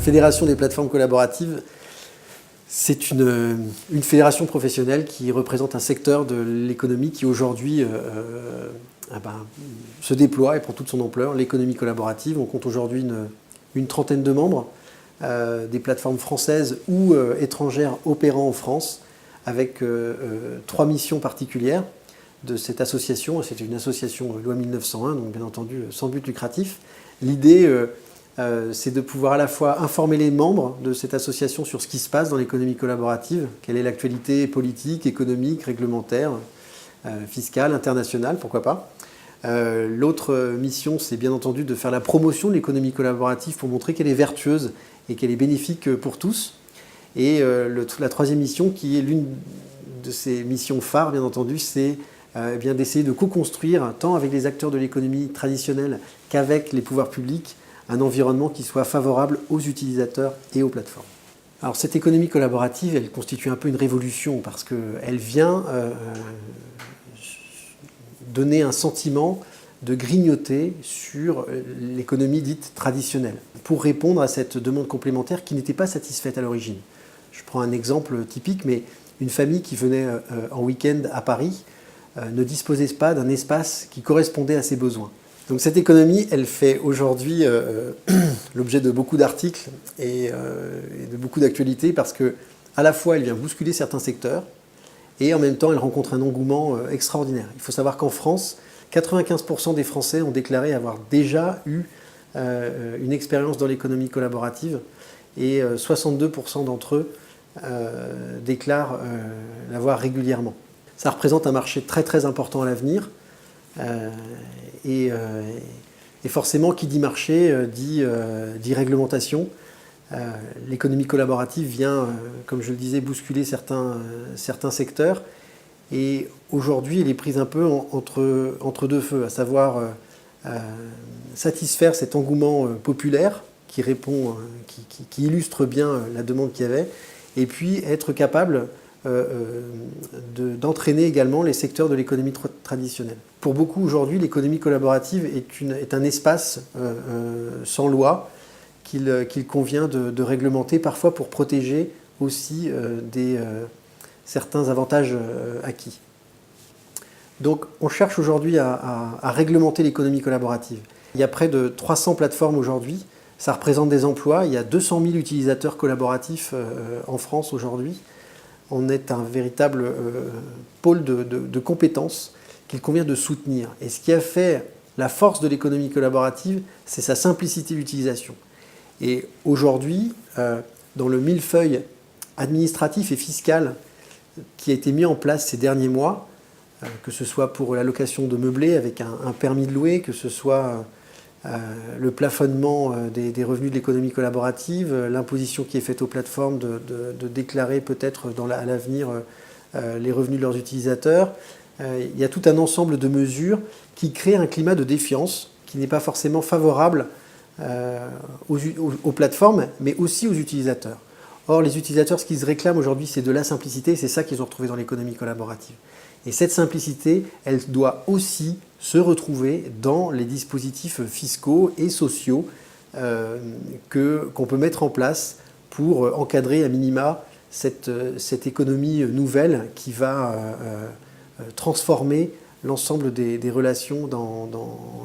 Fédération des plateformes collaboratives, c'est une fédération professionnelle qui représente un secteur de l'économie qui aujourd'hui se déploie et prend toute son ampleur, l'économie collaborative. On compte aujourd'hui une trentaine de membres, des plateformes françaises ou étrangères opérant en France, avec 3 missions particulières de cette association. C'est une association loi 1901, donc bien entendu sans but lucratif. L'idée, c'est de pouvoir à la fois informer les membres de cette association sur ce qui se passe dans l'économie collaborative, quelle est l'actualité politique, économique, réglementaire, fiscale, internationale, pourquoi pas. L'autre mission, c'est bien entendu de faire la promotion de l'économie collaborative pour montrer qu'elle est vertueuse et qu'elle est bénéfique pour tous. Et la troisième mission, qui est l'une de ces missions phares, bien entendu, c'est d'essayer de co-construire, tant avec les acteurs de l'économie traditionnelle qu'avec les pouvoirs publics, un environnement qui soit favorable aux utilisateurs et aux plateformes. Alors cette économie collaborative, elle constitue un peu une révolution parce qu'elle vient donner un sentiment de grignoter sur l'économie dite traditionnelle, pour répondre à cette demande complémentaire qui n'était pas satisfaite à l'origine. Je prends un exemple typique, mais une famille qui venait en week-end à Paris ne disposait pas d'un espace qui correspondait à ses besoins. Donc cette économie, elle fait aujourd'hui l'objet de beaucoup d'articles et de beaucoup d'actualités parce que à la fois elle vient bousculer certains secteurs et en même temps elle rencontre un engouement extraordinaire. Il faut savoir qu'en France, 95% des Français ont déclaré avoir déjà eu une expérience dans l'économie collaborative et 62% d'entre eux déclarent l'avoir régulièrement. Ça représente un marché très très important à l'avenir. Et forcément, qui dit marché, dit réglementation. L'économie collaborative vient, comme je le disais, bousculer certains secteurs. Et aujourd'hui, elle est prise un peu entre deux feux, à savoir satisfaire cet engouement populaire qui répond, qui illustre bien la demande qu'il y avait, et puis être capable d'entraîner également les secteurs de l'économie traditionnelle. Pour beaucoup aujourd'hui, l'économie collaborative est un espace sans loi qu'il convient de réglementer, parfois pour protéger aussi certains avantages acquis. Donc on cherche aujourd'hui à réglementer l'économie collaborative. Il y a près de 300 plateformes aujourd'hui, ça représente des emplois, il y a 200 000 utilisateurs collaboratifs en France aujourd'hui. On est un véritable pôle de compétences qu'il convient de soutenir. Et ce qui a fait la force de l'économie collaborative, c'est sa simplicité d'utilisation. Et aujourd'hui, dans le millefeuille administratif et fiscal qui a été mis en place ces derniers mois, que ce soit pour la location de meublés avec un permis de louer, que ce soit le plafonnement des revenus de l'économie collaborative, l'imposition qui est faite aux plateformes de déclarer peut-être à l'avenir les revenus de leurs utilisateurs. Il y a tout un ensemble de mesures qui créent un climat de défiance qui n'est pas forcément favorable aux plateformes, mais aussi aux utilisateurs. Or, les utilisateurs, ce qu'ils réclament aujourd'hui, c'est de la simplicité, c'est ça qu'ils ont retrouvé dans l'économie collaborative. Et cette simplicité, elle doit aussi se retrouver dans les dispositifs fiscaux et sociaux qu'on peut mettre en place pour encadrer à minima cette économie nouvelle qui va transformer l'ensemble des relations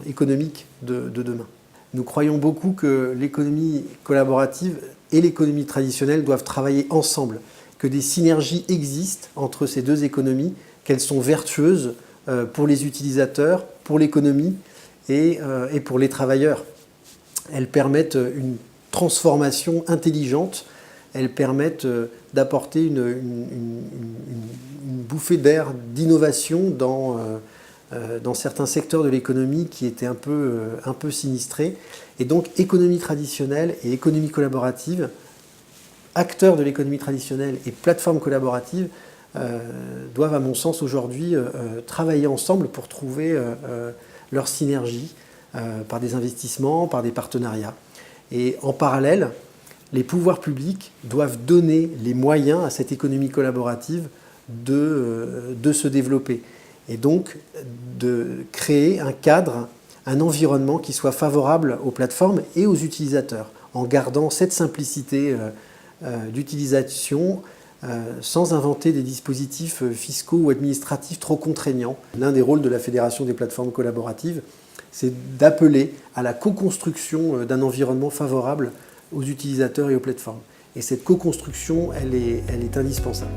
économiques de demain. Nous croyons beaucoup que l'économie collaborative et l'économie traditionnelle doivent travailler ensemble, que des synergies existent entre ces deux économies, qu'elles sont vertueuses pour les utilisateurs, pour l'économie et pour les travailleurs. Elles permettent une transformation intelligente, elles permettent d'apporter une bouffée d'air d'innovation dans certains secteurs de l'économie qui étaient un peu sinistrés. Et donc économie traditionnelle et économie collaborative, acteurs de l'économie traditionnelle et plateformes collaboratives, doivent, à mon sens, aujourd'hui travailler ensemble pour trouver leur synergie par des investissements, par des partenariats. Et en parallèle, les pouvoirs publics doivent donner les moyens à cette économie collaborative de se développer. Et donc de créer un cadre, un environnement qui soit favorable aux plateformes et aux utilisateurs, en gardant cette simplicité d'utilisation sans inventer des dispositifs fiscaux ou administratifs trop contraignants. L'un des rôles de la Fédération des plateformes collaboratives, c'est d'appeler à la co-construction d'un environnement favorable aux utilisateurs et aux plateformes. Et cette co-construction, elle est indispensable.